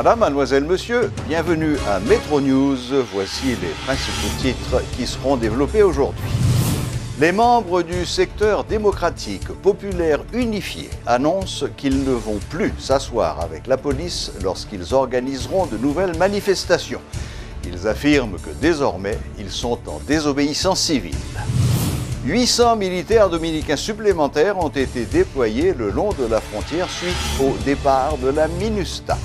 Madame, mademoiselle, monsieur, bienvenue à Metro News. Voici les principaux titres qui seront développés aujourd'hui. Les membres du secteur démocratique populaire unifié annoncent qu'ils ne vont plus s'asseoir avec la police lorsqu'ils organiseront de nouvelles manifestations. Ils affirment que désormais, ils sont en désobéissance civile. 800 militaires dominicains supplémentaires ont été déployés le long de la frontière suite au départ de la MINUSTAH.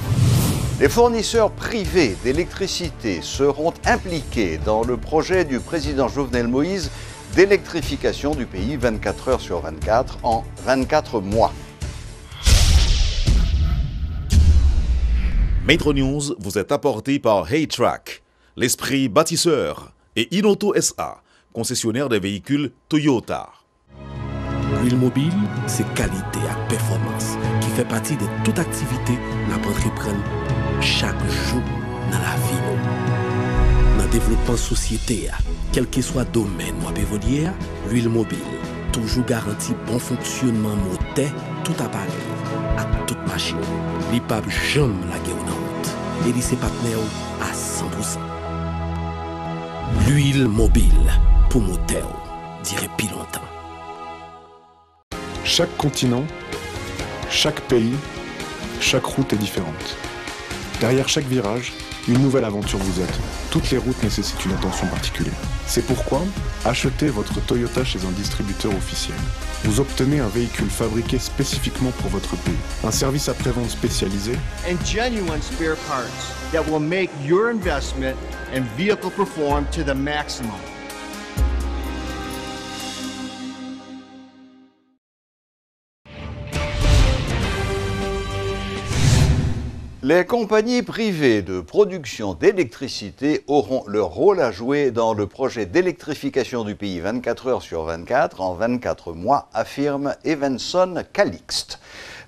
Les fournisseurs privés d'électricité seront impliqués dans le projet du président Jovenel Moïse d'électrification du pays 24 heures sur 24 en 24 mois. Metro News vous est apporté par Haytrack, l'esprit bâtisseur, et Inoto SA, concessionnaire des véhicules Toyota. L'huile mobile, c'est qualité et performance qui fait partie de toute activité qu'on entreprend chaque jour dans la vie. Dans le développement de la société, quel que soit le domaine ou évoluer, l'huile mobile toujours garantit bon fonctionnement moteur, tout appareil, à toute machine. Il ne peut jamais la guerre en route. Et il ses partenaires à 100%. L'huile mobile pour moteur, dirait plus longtemps. Chaque continent, chaque pays, chaque route est différente. Derrière chaque virage, une nouvelle aventure vous attend. Toutes les routes nécessitent une attention particulière. C'est pourquoi, achetez votre Toyota chez un distributeur officiel. Vous obtenez un véhicule fabriqué spécifiquement pour votre pays, un service après-vente spécialisé and genuine spare parts that will make your investment and vehicle perform to the maximum. Les compagnies privées de production d'électricité auront leur rôle à jouer dans le projet d'électrification du pays 24 heures sur 24 en 24 mois, affirme Evanson Calixte.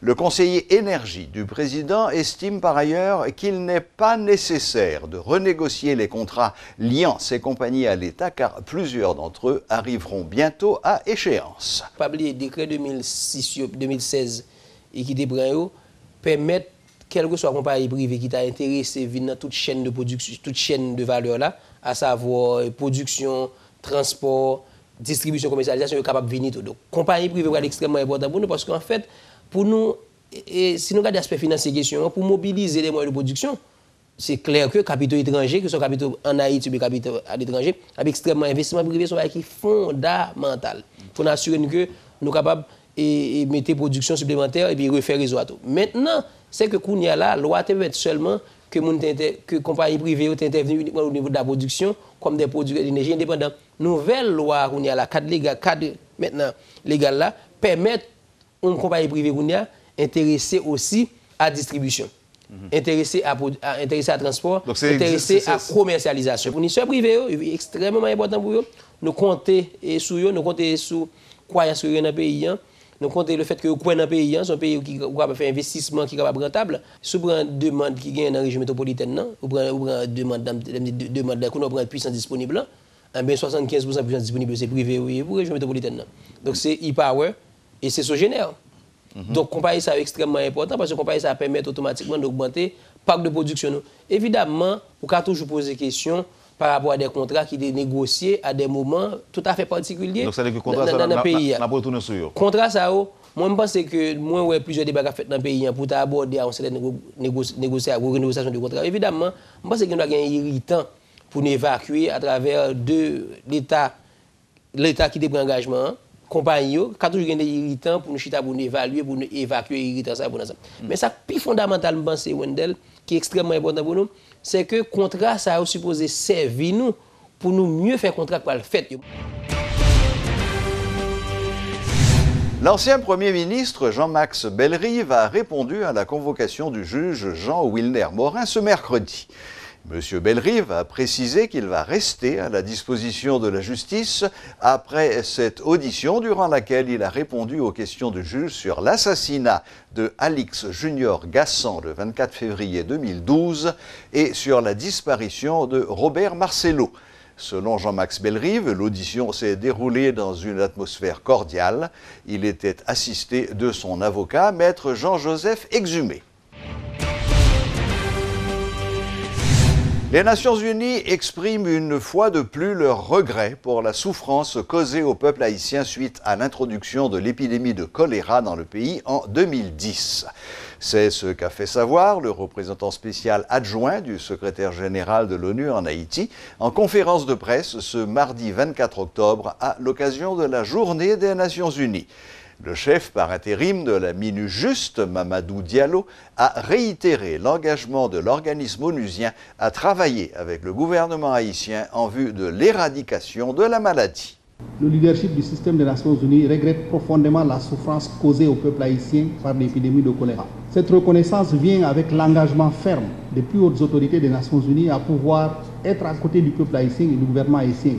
Le conseiller énergie du président estime par ailleurs qu'il n'est pas nécessaire de renégocier les contrats liant ces compagnies à l'État car plusieurs d'entre eux arriveront bientôt à échéance. Le décret 2016 et qui débrayent permettent quelle que soit la compagnie privée qui t'a intéressé dans toute chaîne de production, toute chaîne de valeur là, à savoir production, transport, distribution, commercialisation, est capable de venir tout. Donc, compagnie privée est extrêmement important pour nous parce qu'en fait, pour nous, si nous regardons l'aspect financier question, pour mobiliser les moyens de production, c'est clair que capitaux étrangers, que ce soit capitaux en Haïti ou capitaux à l'étranger, avec extrêmement investissement privé, sont qui fondamental. Pour nous assurer que nous sommes capables de mettre production supplémentaire et puis refaire réseau à tout. Maintenant, c'est que Kounia là, la loi te permet seulement que les compagnies privées interviennent uniquement au niveau de la production comme des produits d'énergie indépendants. Nouvelle loi Kounia là, cadre maintenant légal là, permettent une compagnie privée Kounia intéressée aussi à la distribution, intéressée à transport, intéressée à la commercialisation. Pour les fournisseurs privés, c'est extrêmement important pour eux. Nous comptons sur eux, nous comptons sur croyance dans le pays. Nous comptons le fait que vous croyez dans le pays, c'est un pays qui va faire investissement qui est rentable. Si vous prenez une demande qui gagne dans la région métropolitaine, vous prenez une demande qu'on a puissance disponible, 75% de puissance disponible c'est privé pour la région métropolitaine. Donc c'est e-power et c'est sogénaire. Donc compagnie ça est extrêmement important parce que compagnie ça permet automatiquement d'augmenter le parc de production. Évidemment, vous pouvez toujours poser des questions par rapport à des contrats qui sont négociés à des moments tout à fait particuliers. Donc, ça veut dire que le contrat, dans le pays. Contrat, ça, moi, je pense que moi, il y a plusieurs débats faits dans le pays pour aborder une certaine renégociation de contrat. Évidemment, je pense qu'il y a un irritant pour nous évacuer à travers l'État qui prend engagement, compagnie, quand toujours des irritants pour nous chiter, pour nous évaluer, pour nous évacuer irritants. Mais ça, plus fondamentalement, c'est Wendell, qui est extrêmement important pour nous, c'est que le contrat, ça a supposé servir nous pour nous mieux faire contrat pour le fait. L'ancien Premier ministre Jean-Max Bellerive a répondu à la convocation du juge Jean-Wilner Morin ce mercredi. M. Bellerive a précisé qu'il va rester à la disposition de la justice après cette audition durant laquelle il a répondu aux questions du juge sur l'assassinat de Alix Junior Gassan le 24 février 2012 et sur la disparition de Robert Marcello. Selon Jean-Max Bellerive, l'audition s'est déroulée dans une atmosphère cordiale. Il était assisté de son avocat, maître Jean-Joseph Exhumé. Les Nations Unies expriment une fois de plus leur regret pour la souffrance causée au peuple haïtien suite à l'introduction de l'épidémie de choléra dans le pays en 2010. C'est ce qu'a fait savoir le représentant spécial adjoint du secrétaire général de l'ONU en Haïti en conférence de presse ce mardi 24 octobre à l'occasion de la Journée des Nations Unies. Le chef par intérim de la MINUJUST, Mamadou Diallo, a réitéré l'engagement de l'organisme onusien à travailler avec le gouvernement haïtien en vue de l'éradication de la maladie. Le leadership du système des Nations Unies regrette profondément la souffrance causée au peuple haïtien par l'épidémie de choléra. Cette reconnaissance vient avec l'engagement ferme des plus hautes autorités des Nations Unies à pouvoir être à côté du peuple haïtien et du gouvernement haïtien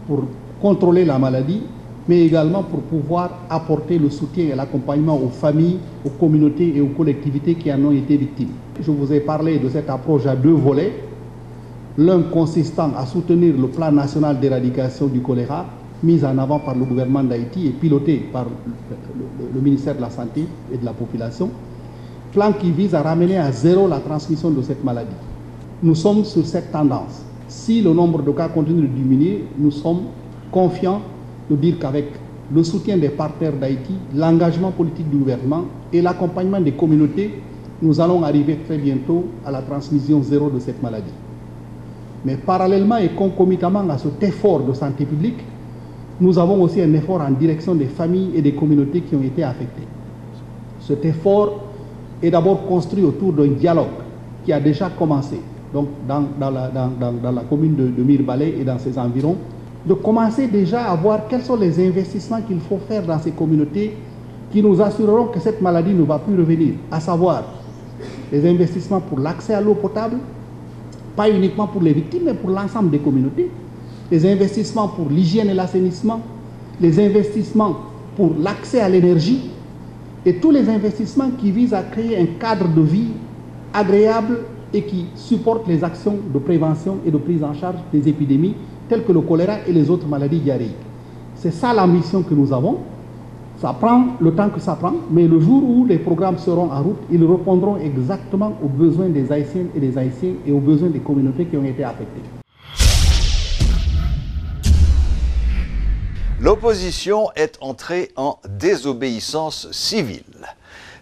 pour contrôler la maladie, mais également pour pouvoir apporter le soutien et l'accompagnement aux familles, aux communautés et aux collectivités qui en ont été victimes. Je vous ai parlé de cette approche à deux volets, l'un consistant à soutenir le plan national d'éradication du choléra, mis en avant par le gouvernement d'Haïti et piloté par le ministère de la Santé et de la Population, plan qui vise à ramener à zéro la transmission de cette maladie. Nous sommes sur cette tendance. Si le nombre de cas continue de diminuer, nous sommes confiants de dire qu'avec le soutien des partenaires d'Haïti, l'engagement politique du gouvernement et l'accompagnement des communautés, nous allons arriver très bientôt à la transmission zéro de cette maladie. Mais parallèlement et concomitamment à cet effort de santé publique, nous avons aussi un effort en direction des familles et des communautés qui ont été affectées. Cet effort est d'abord construit autour d'un dialogue qui a déjà commencé donc dans la commune de Mirebalais et dans ses environs, de commencer déjà à voir quels sont les investissements qu'il faut faire dans ces communautés qui nous assureront que cette maladie ne va plus revenir, à savoir les investissements pour l'accès à l'eau potable, pas uniquement pour les victimes, mais pour l'ensemble des communautés, les investissements pour l'hygiène et l'assainissement, les investissements pour l'accès à l'énergie et tous les investissements qui visent à créer un cadre de vie agréable et qui supportent les actions de prévention et de prise en charge des épidémies telles que le choléra et les autres maladies diarrhéiques. C'est ça la mission que nous avons. Ça prend le temps que ça prend, mais le jour où les programmes seront en route, ils répondront exactement aux besoins des Haïtiennes et des Haïtiens et aux besoins des communautés qui ont été affectées. L'opposition est entrée en désobéissance civile.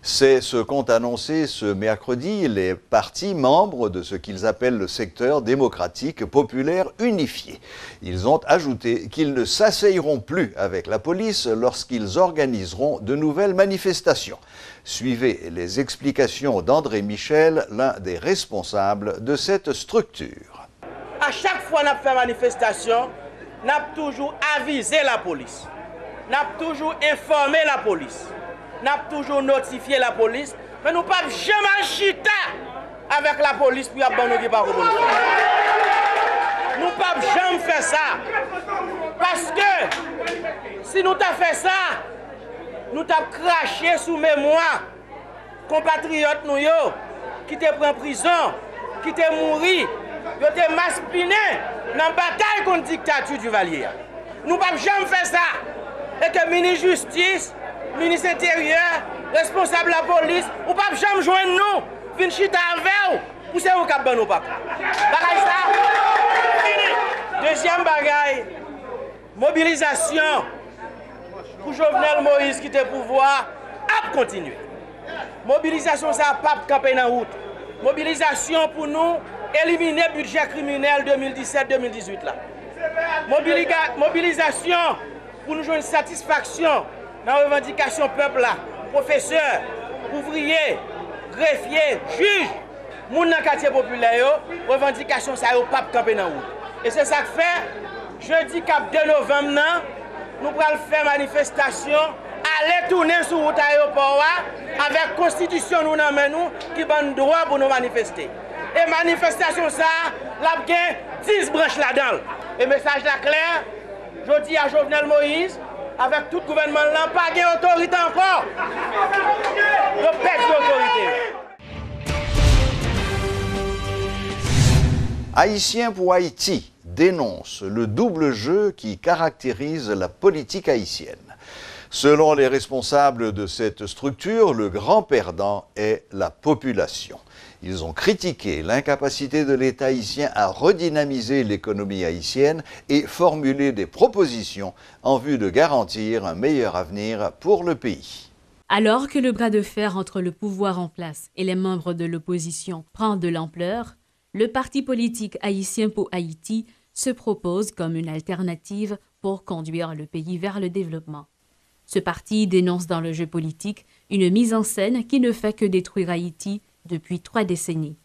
C'est ce qu'ont annoncé ce mercredi les partis membres de ce qu'ils appellent le secteur démocratique populaire unifié. Ils ont ajouté qu'ils ne s'asseyeront plus avec la police lorsqu'ils organiseront de nouvelles manifestations. Suivez les explications d'André Michel, l'un des responsables de cette structure. À chaque fois qu'on a fait manifestation, on a toujours avisé la police, on a toujours informé la police. Nous avons toujours notifié la police, mais nous ne pouvons jamais chiter avec la police pour abandonner nous par rapport. Nous ne pouvons jamais faire ça. Parce que si nous avons fait ça, nous avons craché sous mémoire compatriotes nous qui étaient pris en prison, qui étaient morts, qui étaient maspinés dans la bataille contre la dictature du Valier. Nous ne pouvons jamais faire ça. Et que le ministre de la Justice, ministre intérieur, responsable de la police, ou pas jamais joindre nous, venir chita avec vous, pour c'est vous qui avez nous pas. Bagaille ça. Deuxième bagaille, mobilisation pour Jovenel Moïse qui était pouvoir, à continuer. Mobilisation ça pas camper dans route. Mobilisation pour nous éliminer le budget criminel 2017-2018 là. Mobilisation pour nous jouer une satisfaction dans la revendication peuple là, professeurs, ouvriers, greffiers, juges, moun dans quartier populaire, revendication ça yo pas camper dans route. Et c'est ça que fait jeudi 2 novembre nous allons faire manifestation, aller tourner sur route aéroport avec constitution nous dans nous qui donne droit pour nous manifester. Et manifestation ça, la gain 10 branches là-dedans. Et message là clair, je dis à Jovenel Moïse avec tout le gouvernement, là, pas d'autorité encore. Le pète d'autorité. Haïtiens pour Haïti dénonce le double jeu qui caractérise la politique haïtienne. Selon les responsables de cette structure, le grand perdant est la population. Ils ont critiqué l'incapacité de l'État haïtien à redynamiser l'économie haïtienne et formulé des propositions en vue de garantir un meilleur avenir pour le pays. Alors que le bras de fer entre le pouvoir en place et les membres de l'opposition prend de l'ampleur, le parti politique Haïtien pour Haïti se propose comme une alternative pour conduire le pays vers le développement. Ce parti dénonce dans le jeu politique une mise en scène qui ne fait que détruire Haïti depuis 3 décennies.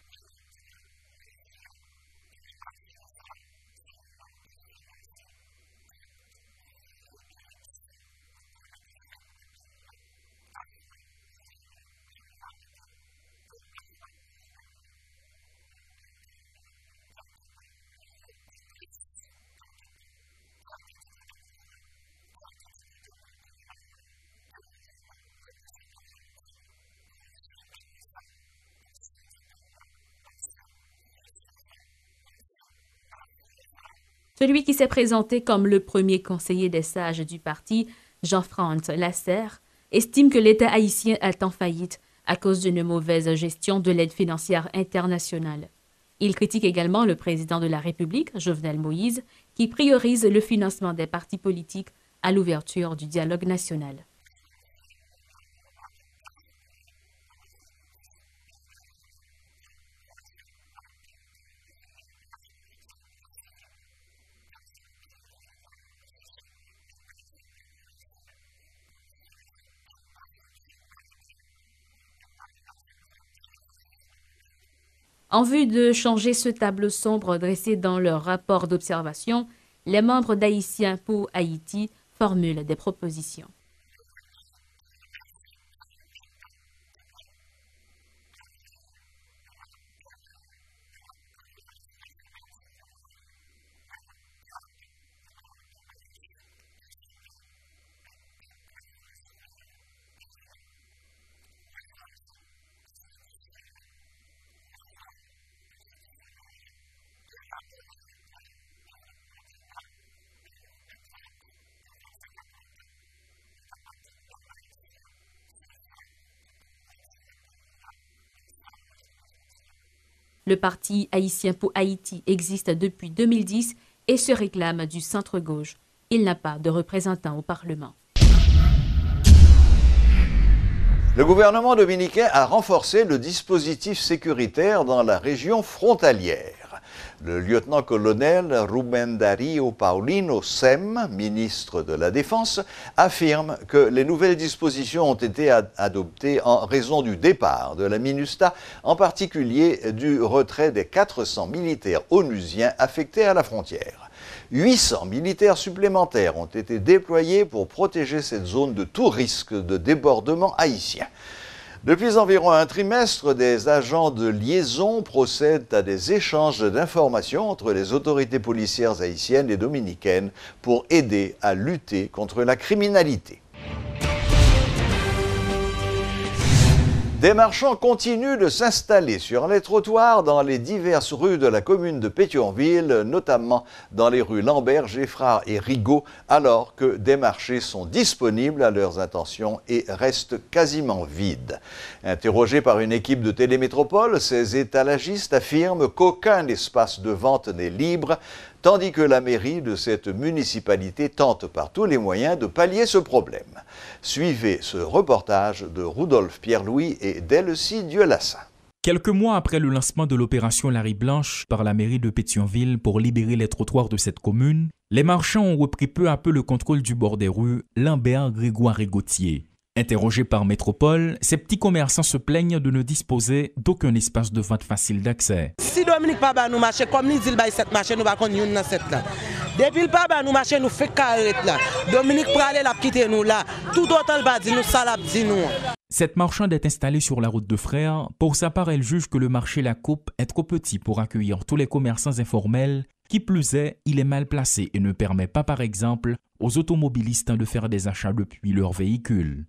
Celui qui s'est présenté comme le premier conseiller des sages du parti, Jean-Franz Lasserre, estime que l'État haïtien est en faillite à cause d'une mauvaise gestion de l'aide financière internationale. Il critique également le président de la République, Jovenel Moïse, qui priorise le financement des partis politiques à l'ouverture du dialogue national. En vue de changer ce tableau sombre dressé dans leur rapport d'observation, les membres d'Haïtiens pour Haïti formulent des propositions. Le parti Haïtien pour Haïti existe depuis 2010 et se réclame du centre-gauche. Il n'a pas de représentant au Parlement. Le gouvernement dominicain a renforcé le dispositif sécuritaire dans la région frontalière. Le lieutenant-colonel Rubén Darío Paulino Sem, ministre de la Défense, affirme que les nouvelles dispositions ont été adoptées en raison du départ de la MINUSTAH, en particulier du retrait des 400 militaires onusiens affectés à la frontière. 800 militaires supplémentaires ont été déployés pour protéger cette zone de tout risque de débordement haïtien. Depuis environ un trimestre, des agents de liaison procèdent à des échanges d'informations entre les autorités policières haïtiennes et dominicaines pour aider à lutter contre la criminalité. Des marchands continuent de s'installer sur les trottoirs dans les diverses rues de la commune de Pétionville, notamment dans les rues Lambert, Geffrard et Rigaud, alors que des marchés sont disponibles à leurs intentions et restent quasiment vides. Interrogés par une équipe de Télémétropole, ces étalagistes affirment qu'aucun espace de vente n'est libre, tandis que la mairie de cette municipalité tente par tous les moyens de pallier ce problème. Suivez ce reportage de Rudolph Pierre-Louis et Delcy Dieulassant. Quelques mois après le lancement de l'opération Larry Blanche par la mairie de Pétionville pour libérer les trottoirs de cette commune, les marchands ont repris peu à peu le contrôle du bord des rues Lambert, Grégoire et Gauthier. Interrogés par Métropole, ces petits commerçants se plaignent de ne disposer d'aucun espace de vente facile d'accès. Si Dominique pas ba nous marché comme il dit il cette marché nous va qu'on une dans cette là. Depuis le pas ba nous marché nous fait carrette là. Dominique pralé la quitter nous là. Tout autant va dire nous ça l'a dit nous. Cette marchande est installée sur la route de Frères. Pour sa part, elle juge que le marché La Coupe est trop petit pour accueillir tous les commerçants informels. Qui plus est, il est mal placé et ne permet pas, par exemple, aux automobilistes de faire des achats depuis leur véhicule.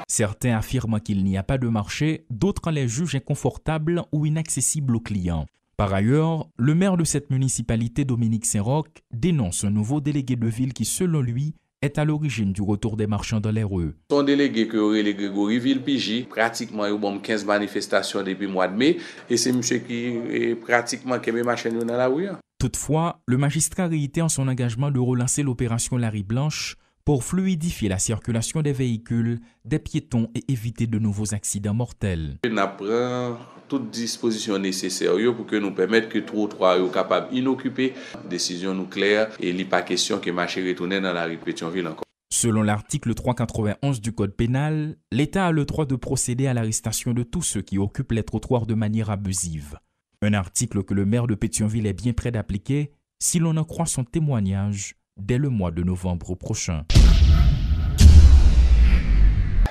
Certains affirment qu'il n'y a pas de marché, d'autres les jugent inconfortables ou inaccessibles aux clients. Par ailleurs, le maire de cette municipalité, Dominique Saint-Roch, dénonce un nouveau délégué de ville qui, selon lui, est à l'origine du retour des marchands dans les rues. Son délégué que aurait les Grégory Villepigi, pratiquement il y a 15 manifestations depuis le mois de mai, et c'est monsieur qui est pratiquement qui met machine dans la rue. Toutefois, le magistrat réitère son engagement de relancer l'opération Larry Blanche pour fluidifier la circulation des véhicules, des piétons et éviter de nouveaux accidents mortels. On prend toutes dispositions nécessaires pour que nous permettre que trottoirs soient capables d'inoccuper. Décision nous claire et il n'est pas question que marché retourne dans la rue Pétionville encore. Selon l'article 391 du Code pénal, l'État a le droit de procéder à l'arrestation de tous ceux qui occupent les trottoirs de manière abusive. Un article que le maire de Pétionville est bien prêt d'appliquer si l'on en croit son témoignage dès le mois de novembre prochain.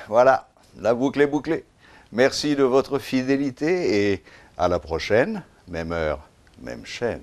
Voilà, la boucle est bouclée. Merci de votre fidélité et à la prochaine, même heure, même chaîne.